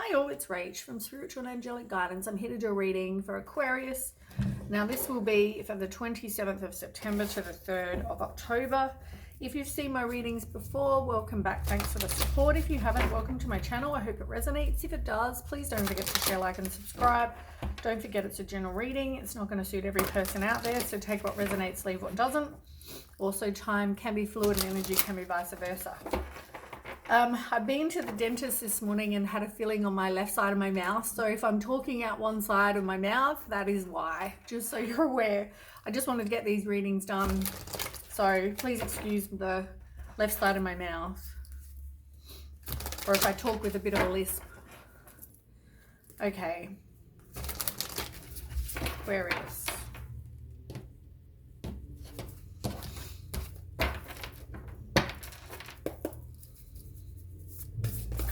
Hi all, it's Rach from Spiritual and Angelic Guidance. I'm here to do a reading for Aquarius. Now this will be from the 27th of September to the 3rd of October. If you've seen my readings before, welcome back. Thanks for the support. If you haven't, welcome to my channel. I hope it resonates. If it does, please don't forget to share, like and subscribe. Don't forget it's a general reading. It's not going to suit every person out there, so take what resonates, leave what doesn't. Also, time can be fluid and energy can be vice versa. I've been to the dentist this morning and had a feeling on my left side of my mouth. So if I'm talking out one side of my mouth, that is why, just so you're aware. I just wanted to get these readings done. So please excuse the left side of my mouth. Or if I talk with a bit of a lisp. Okay. Aquarius.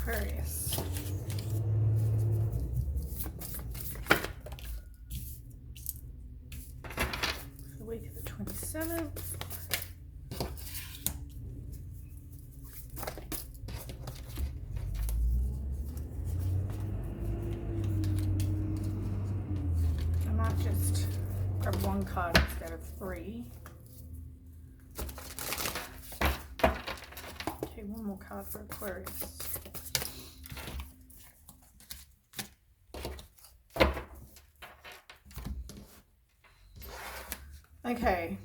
Aquarius. The week of the 27th. I might just grab one card instead of three. Okay, one more card for Aquarius. Okay.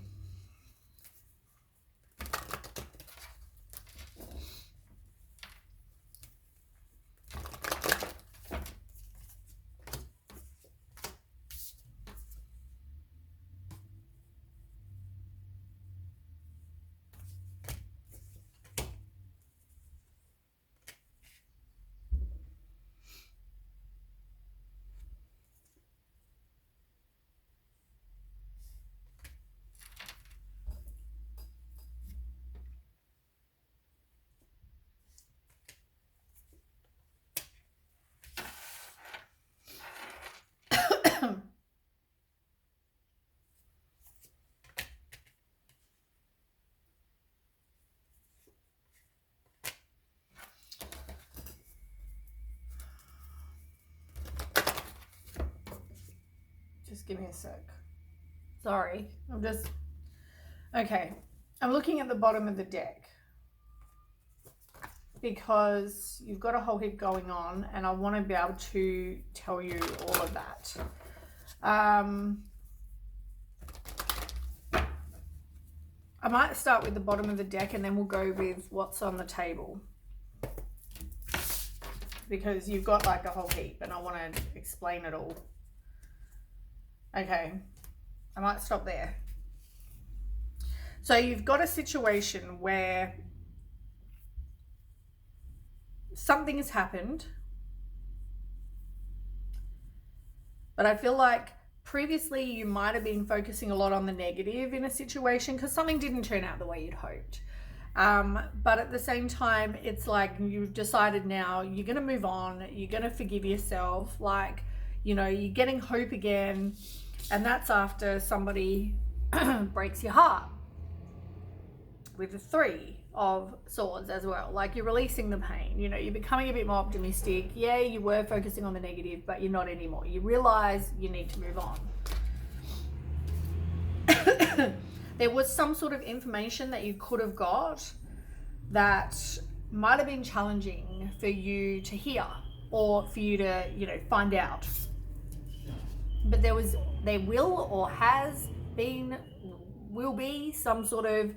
Just give me a sec. Sorry, okay. I'm looking at the bottom of the deck because you've got a whole heap going on and I want to be able to tell you all of that. I might start with the bottom of the deck and then we'll go with what's on the table, because you've got like a whole heap and I want to explain it all. Okay, I might stop there. So you've got a situation where something has happened, but I feel like previously you might have been focusing a lot on the negative in a situation because something didn't turn out the way you'd hoped. But at the same time, it's like you've decided now you're going to move on, you're going to forgive yourself, like, you know, you're getting hope again. And that's after somebody breaks your heart with the 3 of Swords as well. Like, you're releasing the pain, you know, you're becoming a bit more optimistic. Yeah, you were focusing on the negative, but you're not anymore. You realize you need to move on. There was some sort of information that you could have got that might have been challenging for you to hear or for you to, you know, find out. But there will or has been, will be some sort of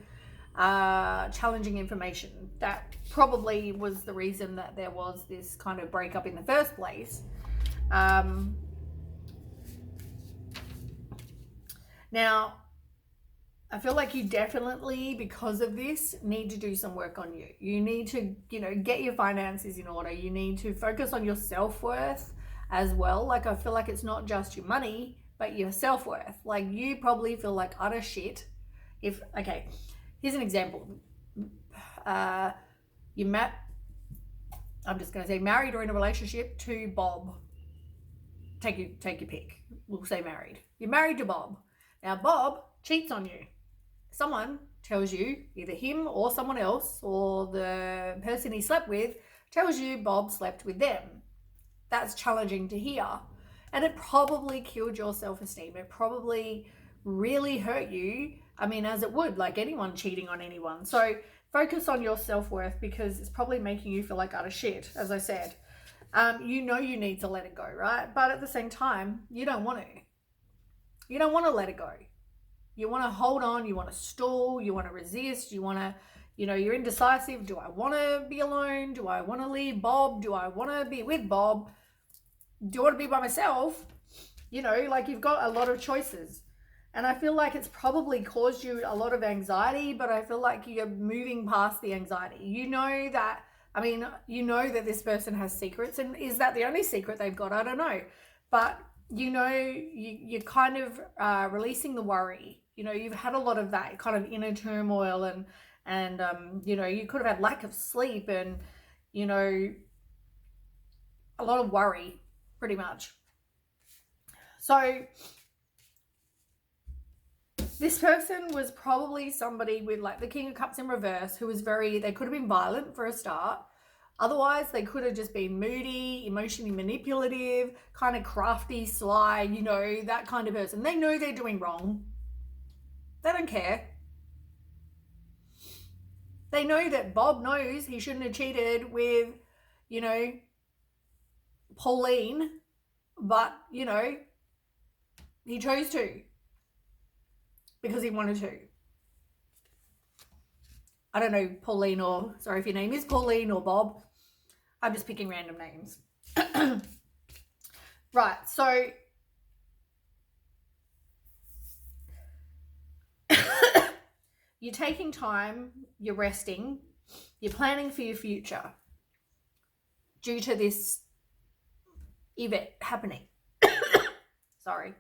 challenging information that probably was the reason that there was this kind of breakup in the first place. Now, I feel like you definitely, because of this, need to do some work on you. You need to, you know, get your finances in order. You need to focus on your self-worth as well. Like, I feel like it's not just your money, but your self-worth. Like, you probably feel like utter shit if, okay, here's an example. I'm just going to say married or in a relationship to Bob. Take your pick. We'll say married. You're married to Bob. Now, Bob cheats on you. Someone tells you, either him or someone else or the person he slept with tells you Bob slept with them. that's challenging to hear. And it probably killed your self-esteem. It probably really hurt you. I mean, as it would, like anyone cheating on anyone. So focus on your self-worth, because it's probably making you feel like utter shit, as I said. You know you need to let it go, right? But at the same time, you don't want to. You don't want to let it go. You want to hold on. You want to stall. You want to resist. You want to, you're indecisive. Do I want to be alone? Do I want to leave Bob? Do I want to be with Bob? Do I want to be by myself? Like you've got a lot of choices. And I feel like it's probably caused you a lot of anxiety, but I feel like you're moving past the anxiety. You know that this person has secrets, and is that the only secret they've got? I don't know. But, you're kind of releasing the worry. You've had a lot of that kind of inner turmoil, and you could have had lack of sleep and, a lot of worry, pretty much. So this person was probably somebody with like the King of Cups in reverse, who was they could have been violent for a start. Otherwise, they could have just been moody, emotionally manipulative, kind of crafty, sly, that kind of person. They know they're doing wrong. They don't care. They know that Bob knows he shouldn't have cheated with, Pauline, but, he chose to because he wanted to. I don't know, Pauline, or sorry if your name is Pauline or Bob. I'm just picking random names. Right, so you're taking time, you're resting, you're planning for your future due to this event happening. Sorry.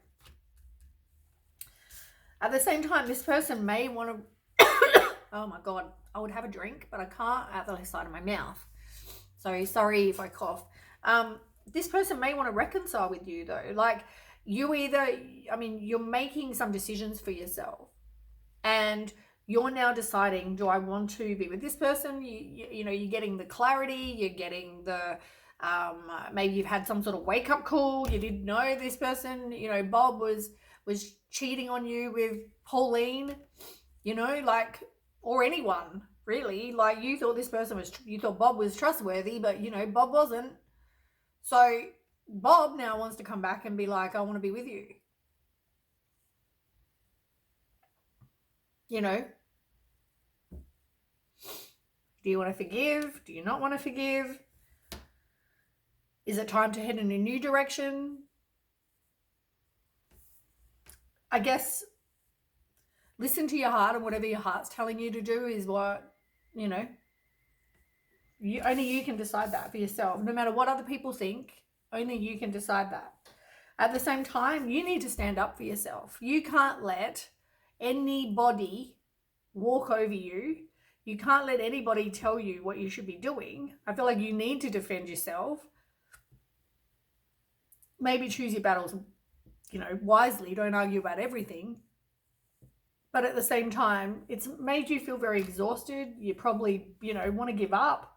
At the same time, this person may want to oh my God, I would have a drink, but I can't at the side of my mouth. So sorry if I cough. This person may want to reconcile with you though. Like you're making some decisions for yourself, and you're now deciding, do I want to be with this person? You're getting the clarity, you're getting the, maybe you've had some sort of wake up call. You didn't know this person, Bob was cheating on you with Pauline, or anyone really. Like you thought you thought Bob was trustworthy, but Bob wasn't. So Bob now wants to come back and be like, I want to be with you. Do you want to forgive? Do you not want to forgive? Is it time to head in a new direction? I guess listen to your heart, and whatever your heart's telling you to do is what, only you can decide that for yourself. No matter what other people think, only you can decide that. At the same time, you need to stand up for yourself. You can't let anybody walk over you. You can't let anybody tell you what you should be doing. I feel like you need to defend yourself. Maybe choose your battles, wisely. Don't argue about everything. But at the same time, it's made you feel very exhausted. You probably, want to give up.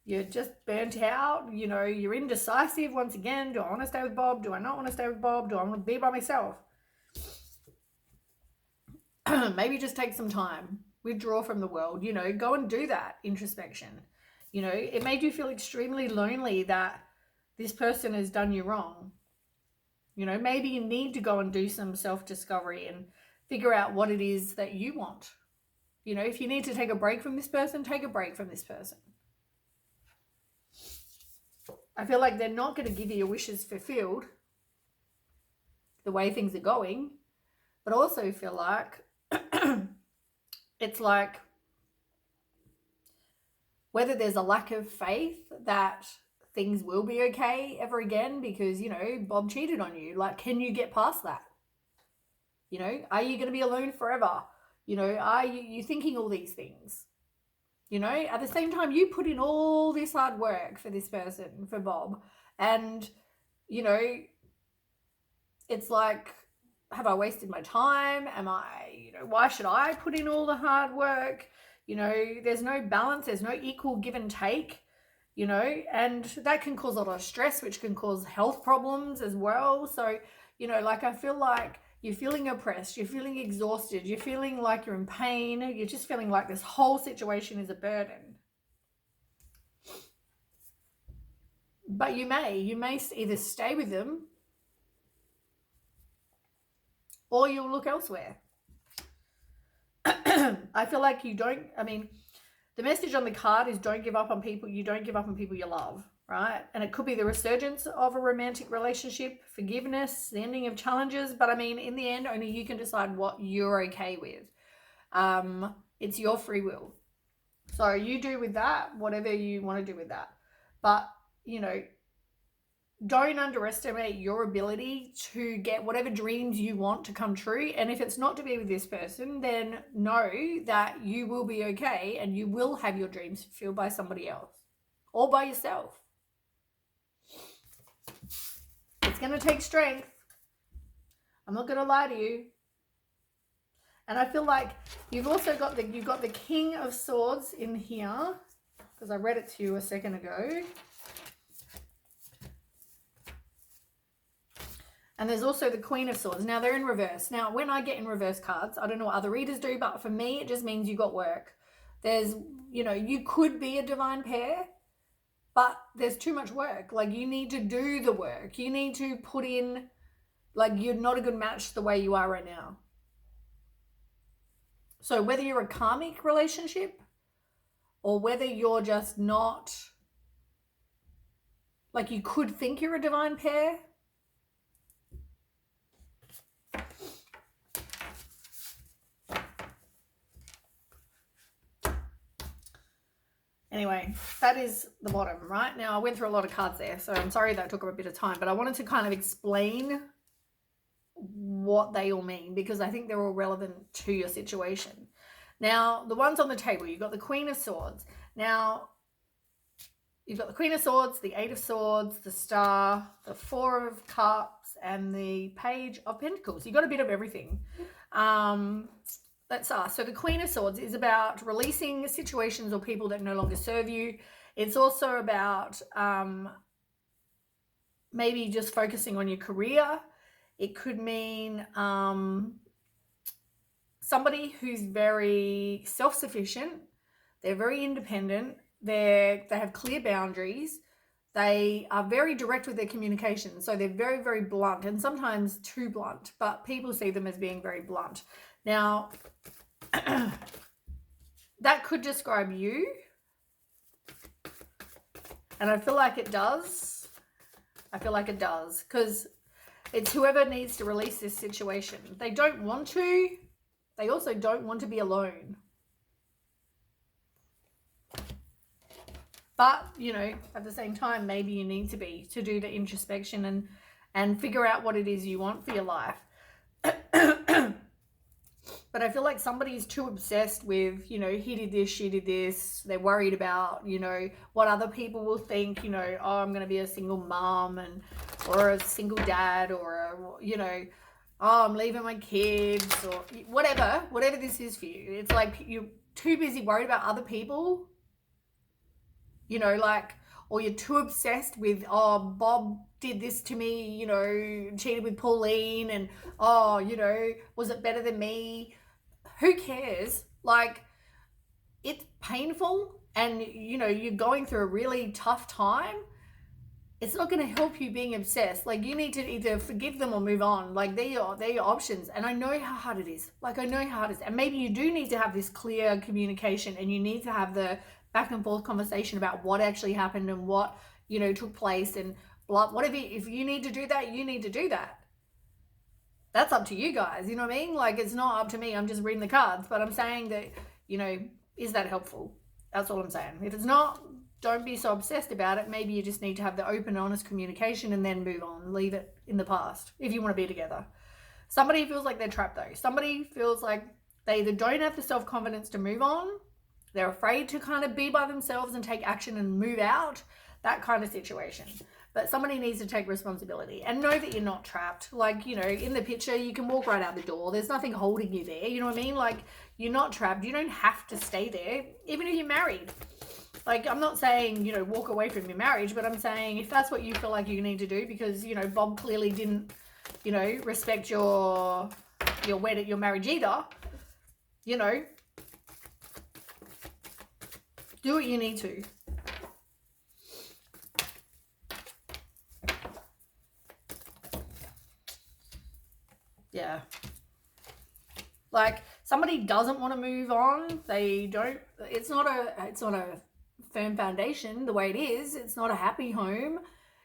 You're just burnt out. You're indecisive once again. Do I want to stay with Bob? Do I not want to stay with Bob? Do I want to be by myself? Maybe just take some time. Withdraw from the world. Go and do that introspection. It made you feel extremely lonely that this person has done you wrong. Maybe you need to go and do some self-discovery and figure out what it is that you want. If you need to take a break from this person, take a break from this person. I feel like they're not going to give you your wishes fulfilled the way things are going, but also feel like it's like whether there's a lack of faith that things will be okay ever again because, Bob cheated on you. Like, can you get past that? Are you going to be alone forever? Are you thinking all these things? At the same time, you put in all this hard work for this person, for Bob. And, it's like, have I wasted my time? Why should I put in all the hard work? There's no balance. There's no equal give and take. you know, and that can cause a lot of stress, which can cause health problems as well. So, you know, like I feel like you're feeling oppressed, you're feeling exhausted, you're feeling like you're in pain, you're just feeling like this whole situation is a burden. But you may either stay with them or you'll look elsewhere. I feel like the message on the card is don't give up on people. You don't give up on people you love, right? And it could be the resurgence of a romantic relationship, forgiveness, the ending of challenges. But I mean, in the end, only you can decide what you're okay with. It's your free will. So you do with that whatever you want to do with that. But, you know, don't underestimate your ability to get whatever dreams you want to come true. And if it's not to be with this person, then know that you will be okay and you will have your dreams fulfilled by somebody else or by yourself. It's going to take strength. I'm not going to lie to you. And I feel like you've also got the King of Swords in here, because I read it to you a second ago. And there's also the Queen of Swords. Now, they're in reverse. Now, when I get in reverse cards, I don't know what other readers do, but for me, it just means you got work. There's, you know, you could be a divine pair, but there's too much work. Like, you need to do the work. You need to put in, like, you're not a good match the way you are right now. So whether you're a karmic relationship or whether you're just not, like, you could think you're a divine pair, anyway, that is the bottom, right? Now, I went through a lot of cards there, so I'm sorry that took a bit of time, but I wanted to kind of explain what they all mean because I think they're all relevant to your situation. Now, the ones on the table, you've got the Queen of Swords. Now, you've got the Queen of Swords, the Eight of Swords, the Star, the Four of Cups, and the Page of Pentacles. You've got a bit of everything. Let's ask. So the Queen of Swords is about releasing situations or people that no longer serve you. It's also about maybe just focusing on your career. It could mean somebody who's very self-sufficient. They're very independent. They have clear boundaries. They are very direct with their communication. So they're very, very blunt and sometimes too blunt, but people see them as being very blunt. Now, that could describe you. And I feel like it does. I feel like it does because it's whoever needs to release this situation. They don't want to. They also don't want to be alone. But, you know, at the same time, maybe you need to be to do the introspection and figure out what it is you want for your life. But I feel like somebody's too obsessed with, you know, he did this, she did this. They're worried about, you know, what other people will think, you know, oh, I'm going to be a single mom or a single dad or, you know, oh, I'm leaving my kids or whatever this is for you. It's like you're too busy worried about other people, you know, like, or you're too obsessed with, oh, Bob did this to me, you know, cheated with Pauline and, oh, you know, was it better than me? Who cares? Like, it's painful and, you know, you're going through a really tough time. It's not going to help you being obsessed. Like, you need to either forgive them or move on. Like, they're your options. And I know how hard it is. Like, I know how hard it is. And maybe you do need to have this clear communication and you need to have the back and forth conversation about what actually happened and what, you know, took place and blah, whatever. If you need to do that, you need to do that. That's up to you guys. You know what I mean? Like, it's not up to me. I'm just reading the cards, but I'm saying that, you know, is that helpful? That's all I'm saying. If it's not, don't be so obsessed about it. Maybe you just need to have the open, honest communication and then move on. Leave it in the past if you want to be together. Somebody feels like they're trapped though. Somebody feels like they either don't have the self-confidence to move on. They're afraid to kind of be by themselves and take action and move out. That kind of situation. But somebody needs to take responsibility and know that you're not trapped. Like, you know, in the picture, you can walk right out the door. There's nothing holding you there. You know what I mean? Like, you're not trapped. You don't have to stay there, even if you're married. Like, I'm not saying, you know, walk away from your marriage, but I'm saying if that's what you feel like you need to do, because, you know, Bob clearly didn't, you know, respect your marriage either, you know, do what you need to. Yeah. Like, somebody doesn't want to move on. They don't, it's not a firm foundation the way it is. It's not a happy home.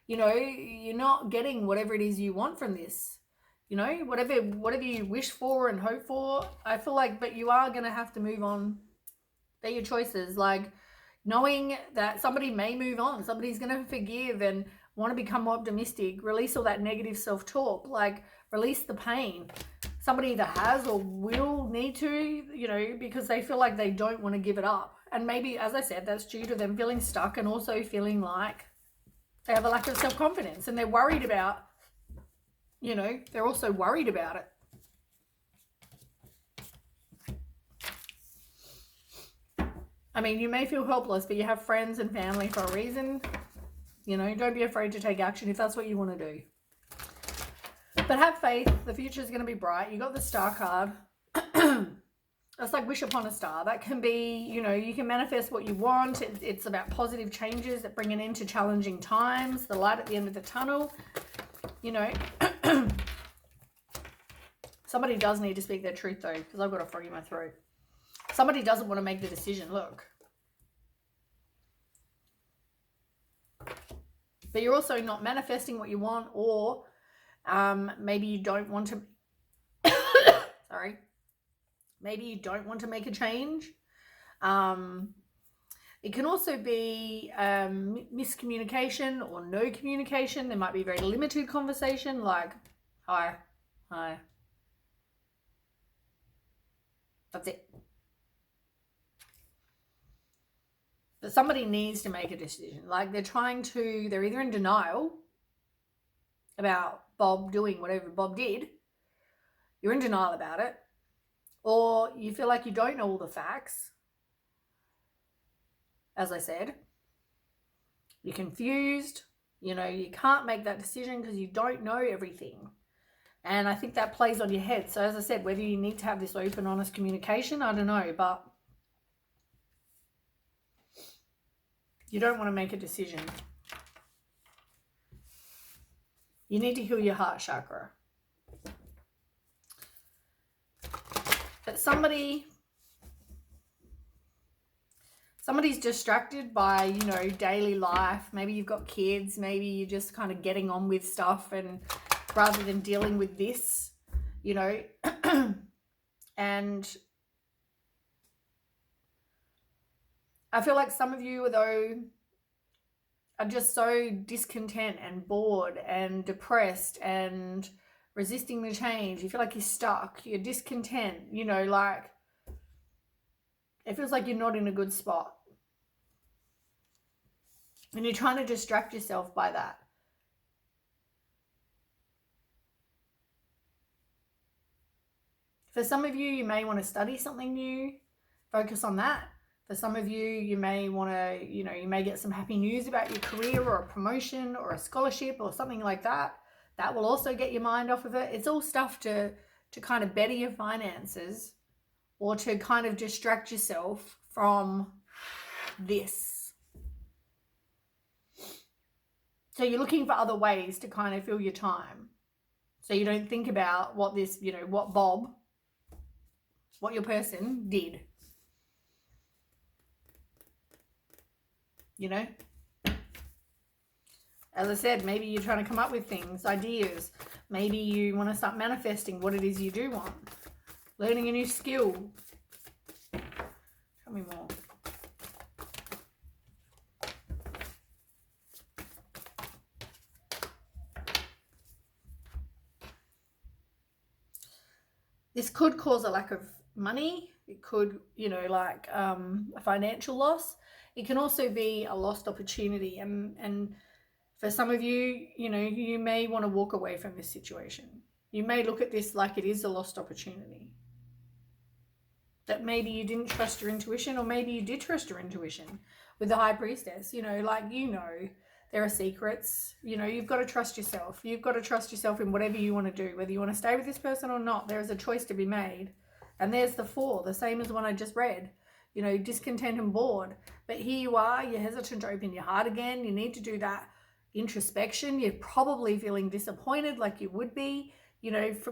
You know, you're not getting whatever it is you want from this. You know, whatever you wish for and hope for, I feel like, but you are going to have to move on. They're your choices. Like, knowing that somebody may move on, somebody's going to forgive and want to become optimistic, release all that negative self-talk, like release the pain. Somebody either has or will need to, you know, because they feel like they don't want to give it up. And maybe, as I said, that's due to them feeling stuck and also feeling like they have a lack of self-confidence, and they're worried about, you know, they're also worried about it. I mean, you may feel helpless, but you have friends and family for a reason. You know, don't be afraid to take action if that's what you want to do. But have faith. The future is going to be bright. You got the star card. That's like wish upon a star. That can be, you know, you can manifest what you want. It's about positive changes that bring an end to challenging times. The light at the end of the tunnel. You know, somebody does need to speak their truth though, because I've got a frog in my throat. Somebody doesn't want to make the decision. Look. But you're also not manifesting what you want, or maybe you don't want to, sorry, maybe you don't want to make a change. It can also be miscommunication or no communication. There might be very limited conversation, like, hi. That's it. But somebody needs to make a decision. Like, they're either in denial about Bob doing whatever Bob did. You're in denial about it. Or you feel like you don't know all the facts. As I said, you're confused. You know, you can't make that decision because you don't know everything. And I think that plays on your head. So as I said, whether you need to have this open, honest communication, I don't know. But you don't want to make a decision. You need to heal your heart chakra. But somebody's distracted by, you know, daily life. Maybe you've got kids. Maybe you're just kind of getting on with stuff, and rather than dealing with this, you know, and I feel like some of you, though, are just so discontent and bored and depressed and resisting the change. You feel like you're stuck. You're discontent. You know, like, it feels like you're not in a good spot. And you're trying to distract yourself by that. For some of you, you may want to study something new. Focus on that. For some of you, you may want to, you know, you may get some happy news about your career or a promotion or a scholarship or something like that. That will also get your mind off of it. It's all stuff to kind of better your finances, or to kind of distract yourself from this. So you're looking for other ways to kind of fill your time. So you don't think about what this, you know, what your person did. You know? As I said, maybe you're trying to come up with things, ideas. Maybe you want to start manifesting what it is you do want. Learning a new skill. Tell me more. This could cause a lack of money. It could, you know, like a financial loss. It can also be a lost opportunity. And for some of you, you know, you may want to walk away from this situation. You may look at this like it is a lost opportunity. That maybe you didn't trust your intuition, or maybe you did trust your intuition. with the High Priestess, like, there are secrets, you've got to trust yourself. You've got to trust yourself in whatever you want to do, whether you want to stay with this person or not. There is a choice to be made. And there's the 4, the same as the one I just read, discontent and bored. But here you are, you're hesitant to open your heart again. You need to do that introspection. You're probably feeling disappointed like you would be,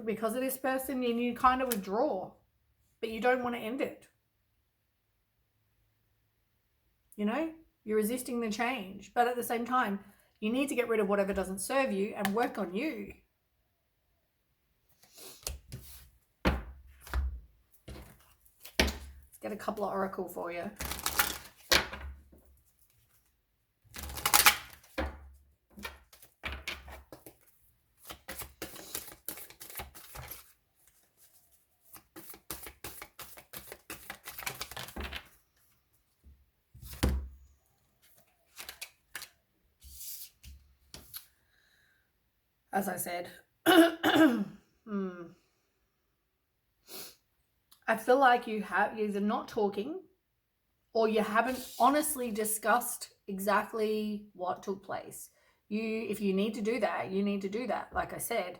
because of this person, and you kind of withdraw, but you don't want to end it. You're resisting the change, but at the same time, you need to get rid of whatever doesn't serve you and work on you. Let's get a couple of oracle for you. As I said, I feel like you're either not talking or you haven't honestly discussed exactly what took place. If you need to do that, you need to do that. Like I said,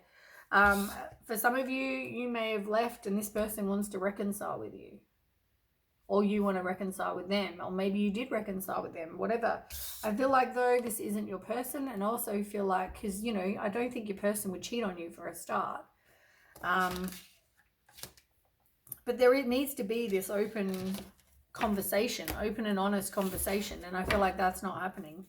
for some of you, you may have left and this person wants to reconcile with you, or you want to reconcile with them, or maybe you did reconcile with them, whatever. I feel like, though, this isn't your person, and also feel like, because, I don't think your person would cheat on you for a start. But there needs to be this open conversation, open and honest conversation, and I feel like that's not happening.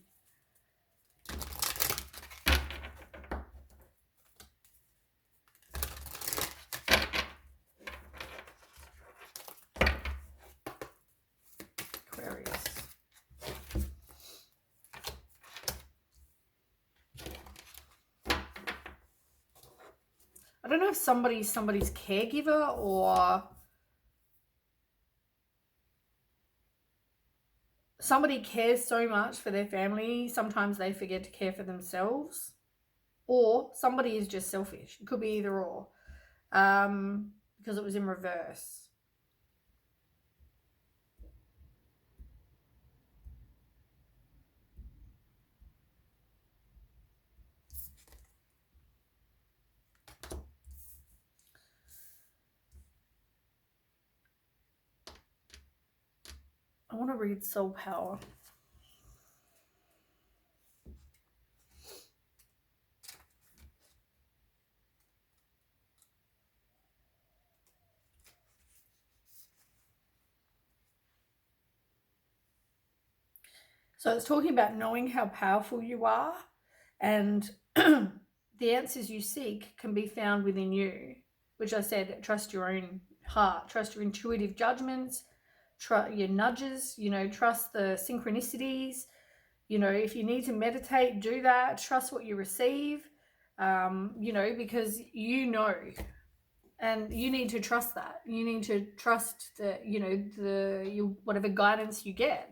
I don't know if somebody's caregiver, or somebody cares so much for their family, sometimes they forget to care for themselves, or somebody is just selfish. It could be either or, because it was in reverse. I want to read Soul Power. So it's talking about knowing how powerful you are, and the answers you seek can be found within you, which I said, trust your own heart, trust your intuitive judgments, trust your nudges, trust the synchronicities. If you need to meditate, do that. Trust what you receive, because and you need to trust that. You need to trust whatever guidance you get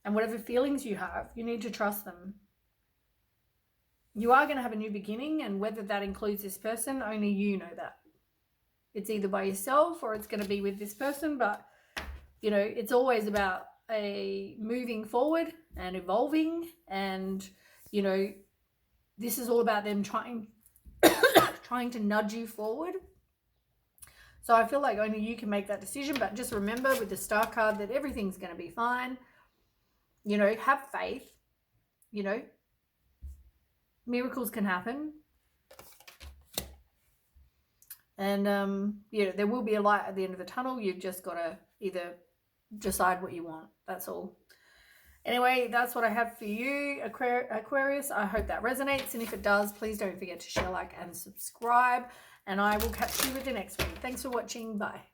and whatever feelings you have, you need to trust them. You are going to have a new beginning, and whether that includes this person, only you know that. It's either by yourself or it's going to be with this person, but it's always about a moving forward and evolving, and this is all about them trying to nudge you forward. So I feel like only you can make that decision, but just remember with the Star card that everything's going to be fine. Have faith. Miracles can happen, and there will be a light at the end of the tunnel. You've just got to either decide what you want. That's all. Anyway, that's what I have for you, Aquarius. I hope that resonates, and if it does, please don't forget to share, like, and subscribe, and I will catch you with the next one. Thanks for watching. Bye.